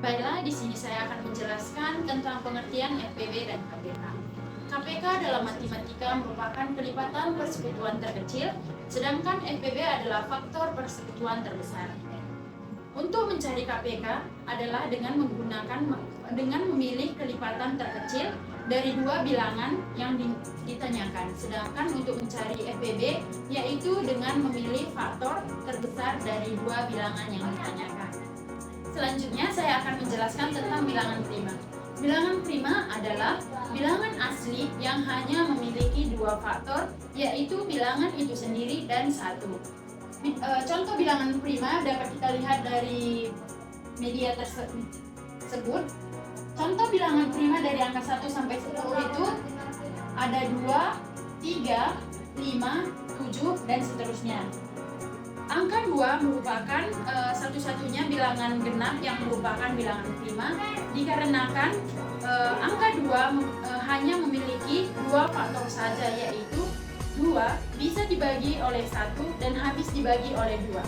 Baiklah, di sini saya akan menjelaskan tentang pengertian FPB dan KPK. KPK dalam matematika merupakan kelipatan persekutuan terkecil, sedangkan FPB adalah faktor persekutuan terbesar. Untuk mencari KPK adalah dengan memilih kelipatan terkecil dari dua bilangan yang ditanyakan. Sedangkan untuk mencari FPB yaitu dengan memilih faktor terbesar dari dua bilangan yang ditanyakan. Selanjutnya saya akan menjelaskan tentang bilangan prima. Bilangan prima adalah bilangan asli yang hanya memiliki dua faktor, yaitu bilangan itu sendiri dan satu. Contoh bilangan prima dapat kita lihat dari media tersebut. Contoh bilangan prima dari angka 1 sampai 10 itu ada 2, 3, 5, 7, dan seterusnya. Angka 2 merupakan satu-satunya bilangan genap yang merupakan bilangan prima dikarenakan angka 2 hanya memiliki dua faktor saja, yaitu 2 bisa dibagi oleh 1 dan habis dibagi oleh 2.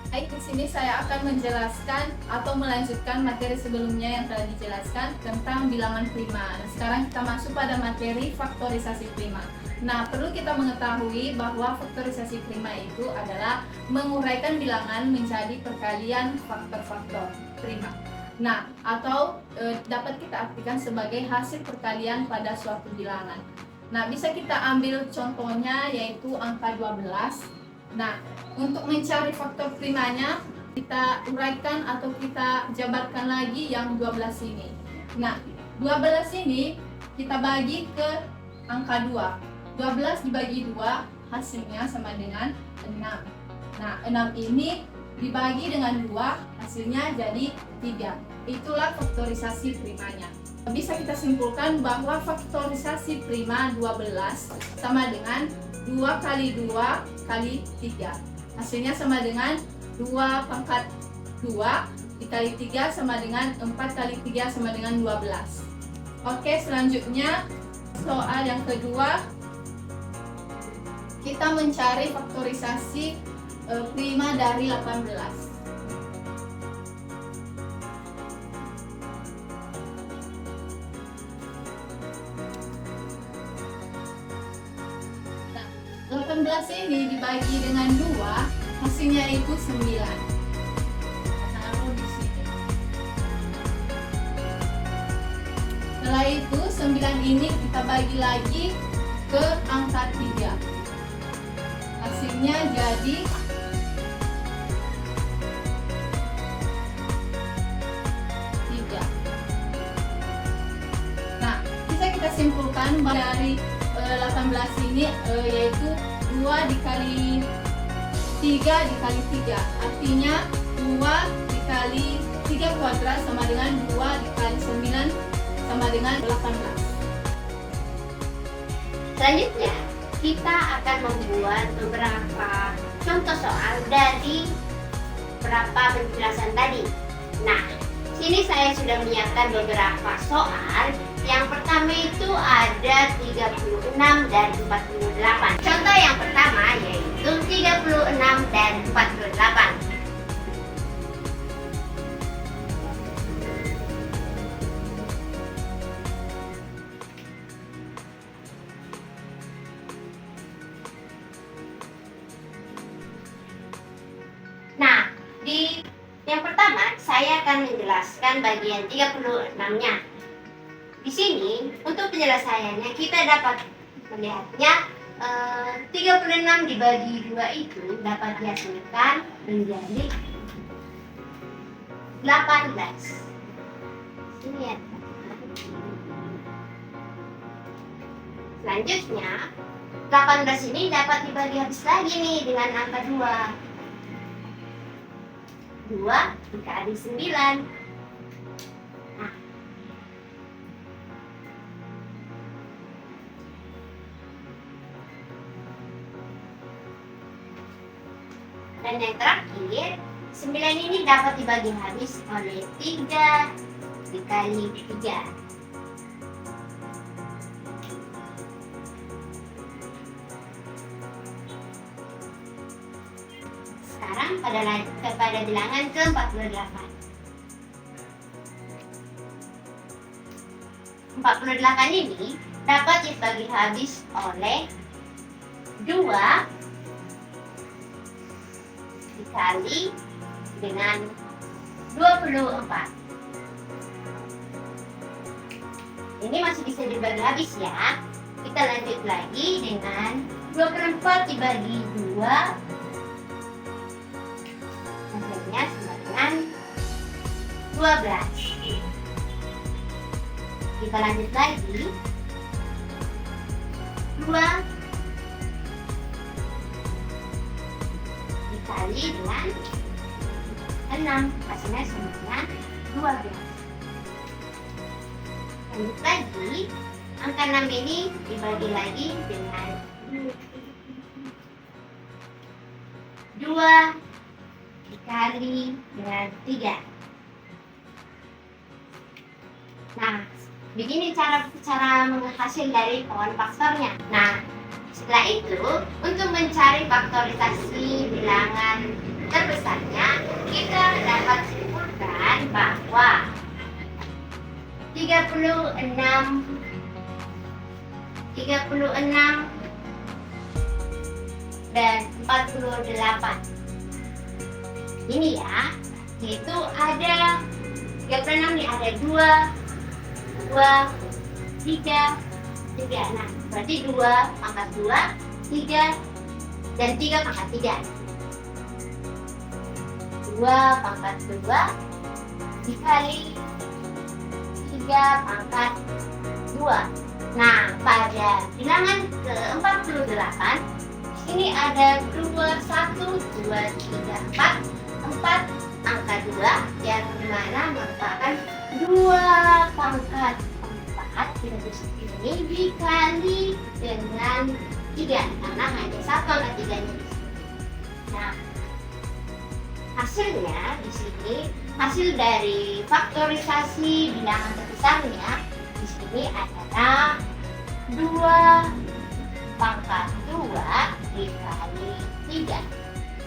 Baik, di sini saya akan menjelaskan atau melanjutkan materi sebelumnya yang telah dijelaskan tentang bilangan prima. Nah, sekarang kita masuk pada materi faktorisasi prima. Nah, perlu kita mengetahui bahwa faktorisasi prima itu adalah menguraikan bilangan menjadi perkalian faktor-faktor prima. Nah, atau dapat kita artikan sebagai hasil perkalian pada suatu bilangan. Nah, bisa kita ambil contohnya yaitu angka 12. Nah, untuk mencari faktor primanya, kita uraikan atau kita jabarkan lagi yang 12 ini. Nah, 12 ini kita bagi ke angka 2. 12 dibagi 2 hasilnya sama dengan 6. Nah, 6 ini dibagi dengan 2 hasilnya jadi 3. Itulah faktorisasi primanya. Bisa kita simpulkan bahwa faktorisasi prima 12 sama dengan 2 kali 2 kali 3. Hasilnya sama dengan 2 pangkat 2 dikali 3 sama dengan 4 kali 3 sama dengan 12. Oke, selanjutnya soal yang kedua, kita mencari faktorisasi prima dari 18. Nah, 18 ini dibagi dengan 2, hasilnya itu 9. Taruh di sini. Setelah itu 9 ini kita bagi lagi ke angka 3. Hasilnya jadi 3. Nah, bisa kita simpulkan dari 18 ini yaitu 2 dikali 3 dikali 3. Artinya 2 dikali 3 kuadrat sama dengan 2 dikali 9 sama dengan 18. Selanjutnya, kita akan membuat beberapa contoh soal dari beberapa penjelasan tadi. Nah, sini saya sudah menyiapkan beberapa soal. Yang pertama itu ada 36 dan 48. Contoh yang pertama yaitu 36 dan 48. Nah, di yang pertama saya akan menjelaskan bagian 36-nya. Di sini untuk penyelesaiannya kita dapat melihatnya 36 dibagi 2 itu dapat dihasilkan menjadi 18. Sini ya. Selanjutnya 18 ini dapat dibagi habis lagi nih dengan angka 2. 2 dikali 9. Nah, dan yang terakhir 9 ini dapat dibagi habis oleh 3 dikali 3. Sekarang pada bilangan ke-48. 48 ini dapat dibagi habis oleh 2 dikali dengan 24. Ini masih bisa dibagi habis ya. Kita lanjut lagi dengan 24 dibagi 2, hasilnya sama dengan 12. Kita lanjut lagi, 2 dikali dengan 6, hasilnya sama dengan 12. Lanjut lagi, angka 6 ini dibagi lagi dengan 2 dikali dengan 3. Nah, begini cara menghasil dari pohon faktornya. Nah, setelah itu, untuk mencari faktorisasi bilangan terbesarnya, kita dapat simpulkan bahwa 36 dan 48 ini ya, yaitu ada 36 nih, ada 2, 3, 3. Nah, berarti 2 pangkat 2, 3, dan 3 pangkat 3. 2 pangkat 2 dikali 3 pangkat 2. Nah, pada bilangan ke-48 ini ada 2, 1, 2, 3, 4 angka 2 yang dimana merupakan 2 pangkat 4 ini dikali dengan 3 karena hanya 1 angka 3-nya. Nah, hasilnya di sini, hasil dari faktorisasi bilangan terbesarnya di sini adalah 2 pangkat 2 dikali 3.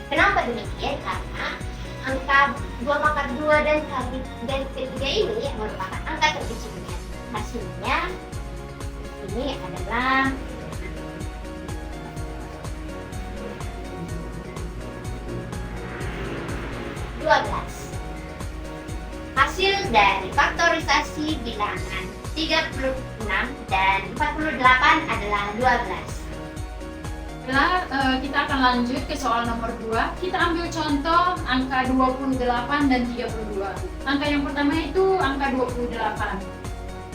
Kenapa demikian? Karena angka 2 pangkat 2 dan 3 ini merupakan angka terkecilnya. Hasilnya ini adalah 12. Hasil dari faktorisasi bilangan 36 dan 48 adalah 12. Nah, kita akan lanjut ke soal nomor 2. Kita ambil contoh angka 28 dan 32. Angka yang pertama itu angka 28.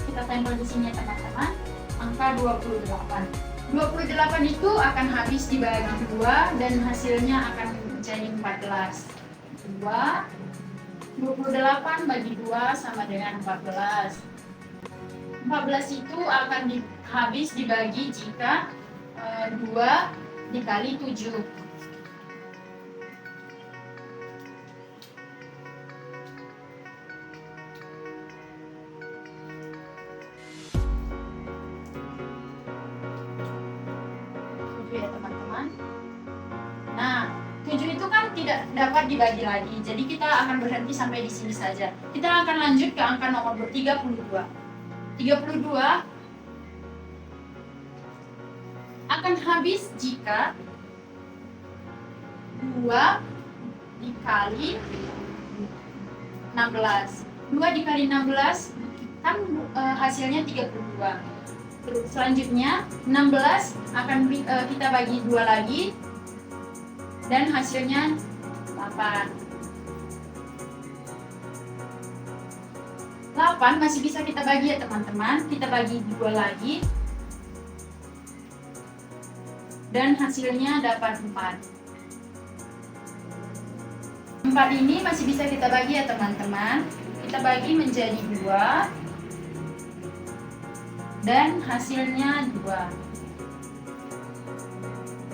Kita tempel di sini teman-teman. Angka 28. 28 itu akan habis dibagi 2 dan hasilnya akan menjadi 14. 28 bagi 2 sama dengan 14. 14 itu akan habis dibagi jika 2 dikali 7. Ya teman-teman. Nah, 7 itu kan tidak dapat dibagi lagi. Jadi kita akan berhenti sampai di sini saja. Kita akan lanjut ke angka nomor 32. 32 akan habis jika 2 dikali 16. 2 dikali 16 kan hasilnya 32. Terus selanjutnya 16 akan kita bagi 2 lagi dan hasilnya 8. 8 masih bisa kita bagi ya teman-teman. Kita bagi 2 lagi dan hasilnya dapat 4. 4 ini masih bisa kita bagi ya teman-teman. Kita bagi menjadi 2 dan hasilnya 2.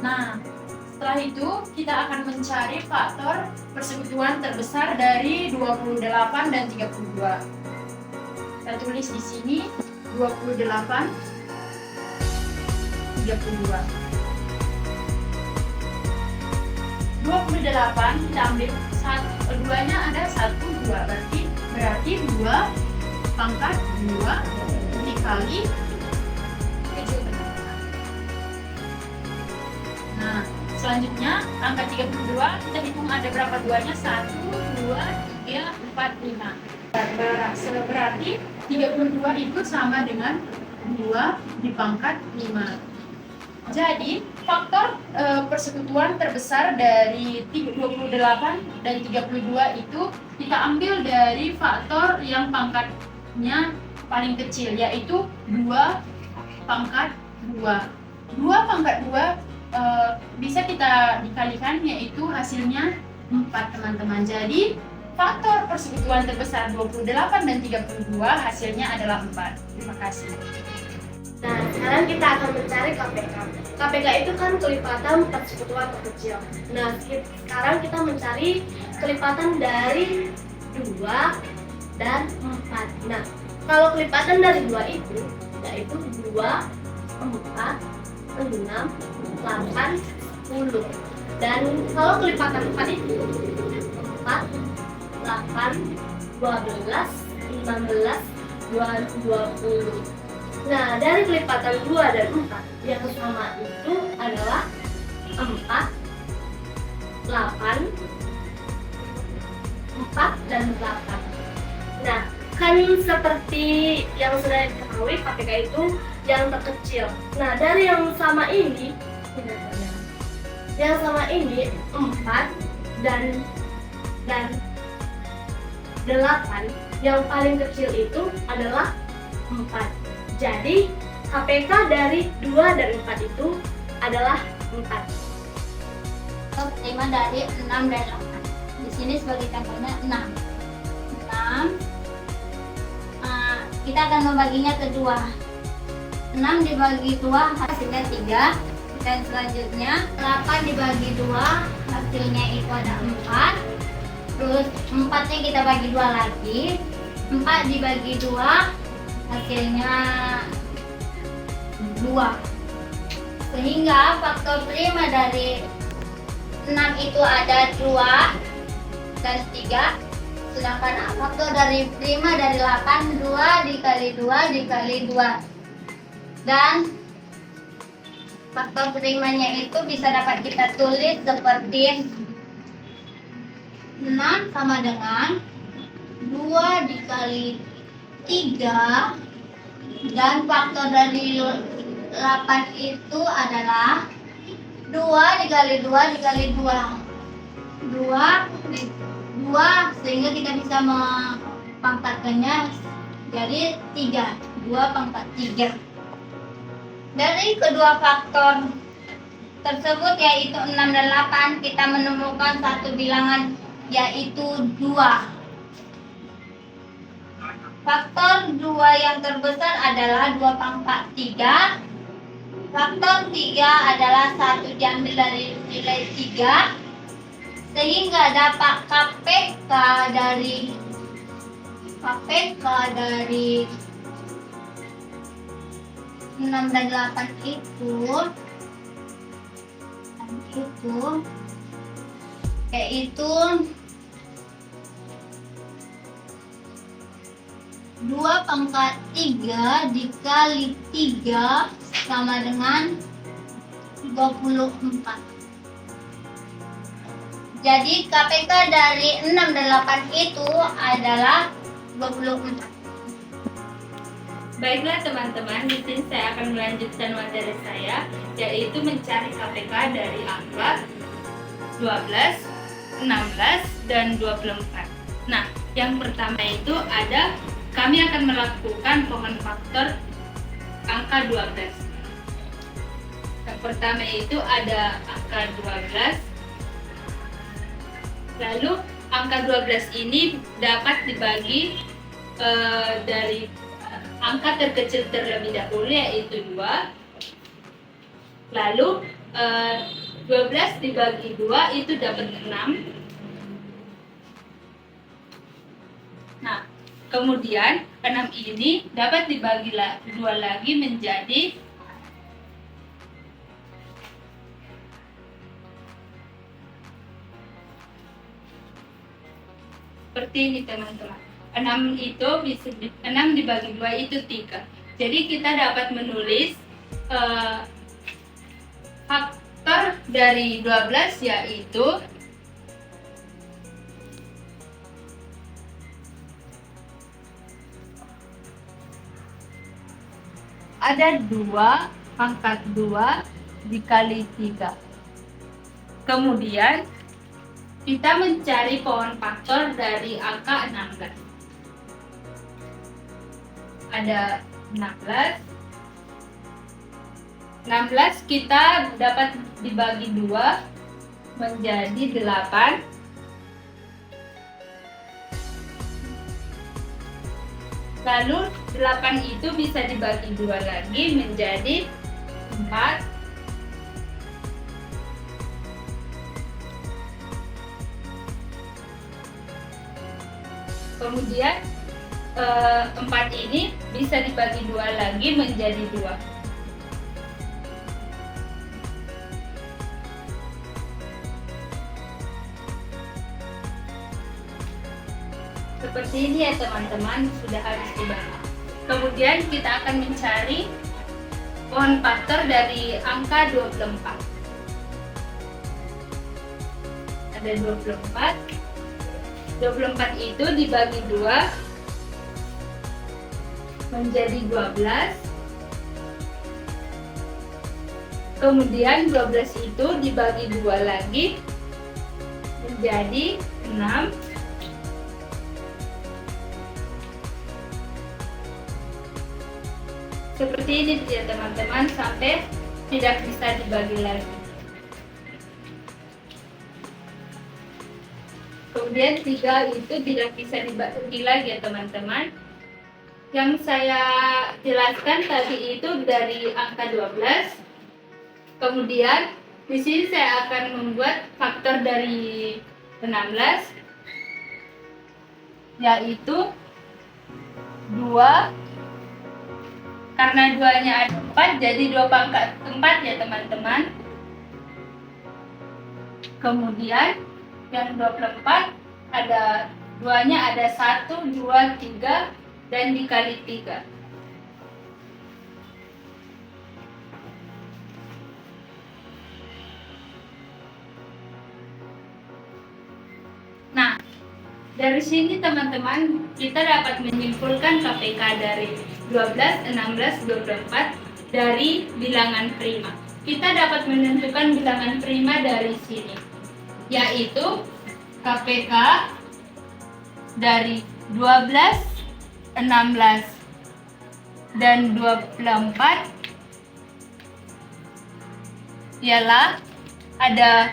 Nah, setelah itu kita akan mencari faktor persekutuan terbesar dari 28 dan 32. Kita tulis di sini 28 32. 28 kita ambil duanya ada 1 2 berarti 2 pangkat 2 kali 7 teman-teman. Nah, selanjutnya angka 32 kita hitung ada berapa duanya? 1, 2, 3, 4, 5. Berarti 32 itu sama dengan 2 dipangkat 5. Jadi faktor persekutuan terbesar dari 28 dan 32 itu kita ambil dari faktor yang pangkatnya paling kecil, yaitu 2 pangkat 2. 2 pangkat 2 bisa kita dikalikan, yaitu hasilnya 4 teman-teman. Jadi faktor persekutuan terbesar 28 dan 32 hasilnya adalah 4. Terima kasih. Nah, sekarang kita akan mencari KPK. KPK itu kan kelipatan persekutuan terkecil. Nah, sekarang kita mencari kelipatan dari 2 dan 4. Nah, kalau kelipatan dari 2 itu, yaitu 2, 4, 6, 8, 10. Dan kalau kelipatan 4 itu 4, 8, 12, 16, 20. Nah, dari kelipatan 2 dan 4 yang sama itu adalah 4, 8, 4, dan 8. Nah, kan seperti yang sudah diketahui KPK itu yang terkecil. Nah, dari yang sama ini 4 dan 8, yang paling kecil itu adalah 4. Jadi KPK dari 2 dan 4 itu adalah 4. Prima dari 6 dan 8. Di sini sebagai contohnya 6. Kita akan membaginya ke 2. 6 dibagi 2 hasilnya 3. Dan selanjutnya 8 dibagi 2 hasilnya itu ada 4. Terus 4-nya kita bagi 2 lagi. 4 dibagi 2 hasilnya 2. Sehingga faktor prima dari 6 itu ada 2 dan 3. Sedangkan faktor dari prima dari 8, 2 dikali 2 dikali 2. Dan faktor primanya itu bisa dapat kita tulis seperti 6 sama dengan 2 dikali 3, dan faktor dari 8 itu adalah 2 dikali 2 dikali 2. 2 sehingga kita bisa mempangkatkannya jadi 3. 2 pangkat 3. Dari kedua faktor tersebut yaitu 6 dan 8 kita menemukan satu bilangan yaitu 2. Faktor 2 yang terbesar adalah 2 pangkat 3. Faktor 3 adalah 1 diambil dari nilai 3. Sehingga dapat KPK dari 6 dan 8 itu yaitu 2 pangkat 3 dikali 3 sama dengan 24. Jadi KPK dari 6 dan 8 itu adalah 24. Baiklah teman-teman, di sini saya akan melanjutkan materi saya, yaitu mencari KPK dari angka 12, 16, dan 24. Nah, yang pertama itu ada kami akan melakukan common factor angka 12. Yang pertama itu ada angka 12. Lalu angka 12 ini dapat dibagi dari angka terkecil terlebih dahulu yaitu 2. Lalu 12 dibagi 2 itu dapat 6. Nah, kemudian 6 ini dapat dibagi 2 lagi menjadi 6 itu 6 dibagi 2 itu 3. Jadi kita dapat menulis faktor dari 12 yaitu ada 2 pangkat 2 dikali 3. Kemudian kita mencari pohon faktor dari angka 16. Ada 16. 16 kita dapat dibagi 2 menjadi 8. Lalu 8 itu bisa dibagi 2 lagi menjadi 4. Kemudian 4 ini bisa dibagi 2 lagi menjadi 2. Seperti ini ya teman-teman, sudah habis dibagi. Kemudian kita akan mencari pohon faktor dari angka 24. Ada 24. 24 itu dibagi 2 menjadi 12. Kemudian 12 itu dibagi 2 lagi menjadi 6. Seperti ini ya teman-teman, sampai tidak bisa dibagi lagi. Kemudian 3 itu tidak bisa dibagi lagi ya teman-teman. Yang saya jelaskan tadi itu dari angka 12. Kemudian di sini saya akan membuat faktor dari 16, yaitu 2. Karena 2-nya ada 4, jadi 2 pangkat 4 ya teman-teman. Kemudian yang 24 ada 2-nya ada 1, 2, 3 dan dikali 3. Nah, dari sini teman-teman kita dapat menyimpulkan KPK dari 12, 16, 24 dari bilangan prima. Kita dapat menentukan bilangan prima dari sini, yaitu KPK dari 12, 16, dan 24 ialah ada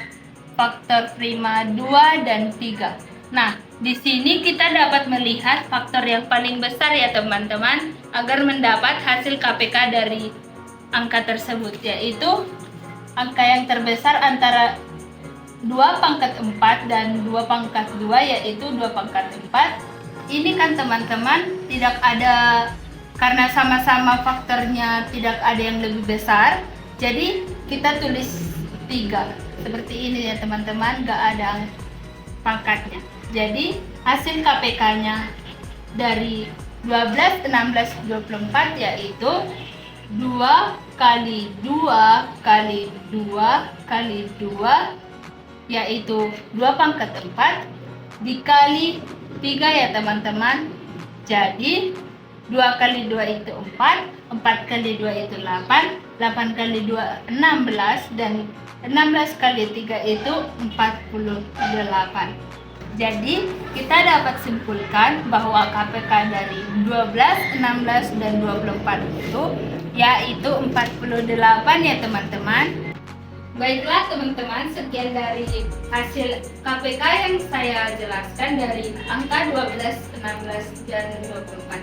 faktor prima 2 dan 3. Nah, di sini kita dapat melihat faktor yang paling besar ya teman-teman, agar mendapat hasil KPK dari angka tersebut, yaitu angka yang terbesar antara 2 pangkat 4 dan 2 pangkat 2, yaitu 2 pangkat 4. Ini kan teman-teman tidak ada, karena sama-sama faktornya tidak ada yang lebih besar, jadi kita tulis 3. Seperti ini ya teman-teman, gak ada pangkatnya. Jadi hasil KPK-nya dari 12, 16, 24 yaitu 2 kali 2 kali 2 kali 2, yaitu 2 pangkat 4 dikali 3 ya teman-teman. Jadi 2 kali 2 itu 4, 4 kali 2 itu 8, 8 kali 2 16, dan 16 kali 3 itu 48. Jadi kita dapat simpulkan bahwa KPK dari 12, 16, dan 24 itu yaitu 48 ya teman-teman. Baiklah teman-teman, sekian dari hasil KPK yang saya jelaskan dari angka 12, 16, dan 24.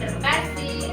Terima kasih.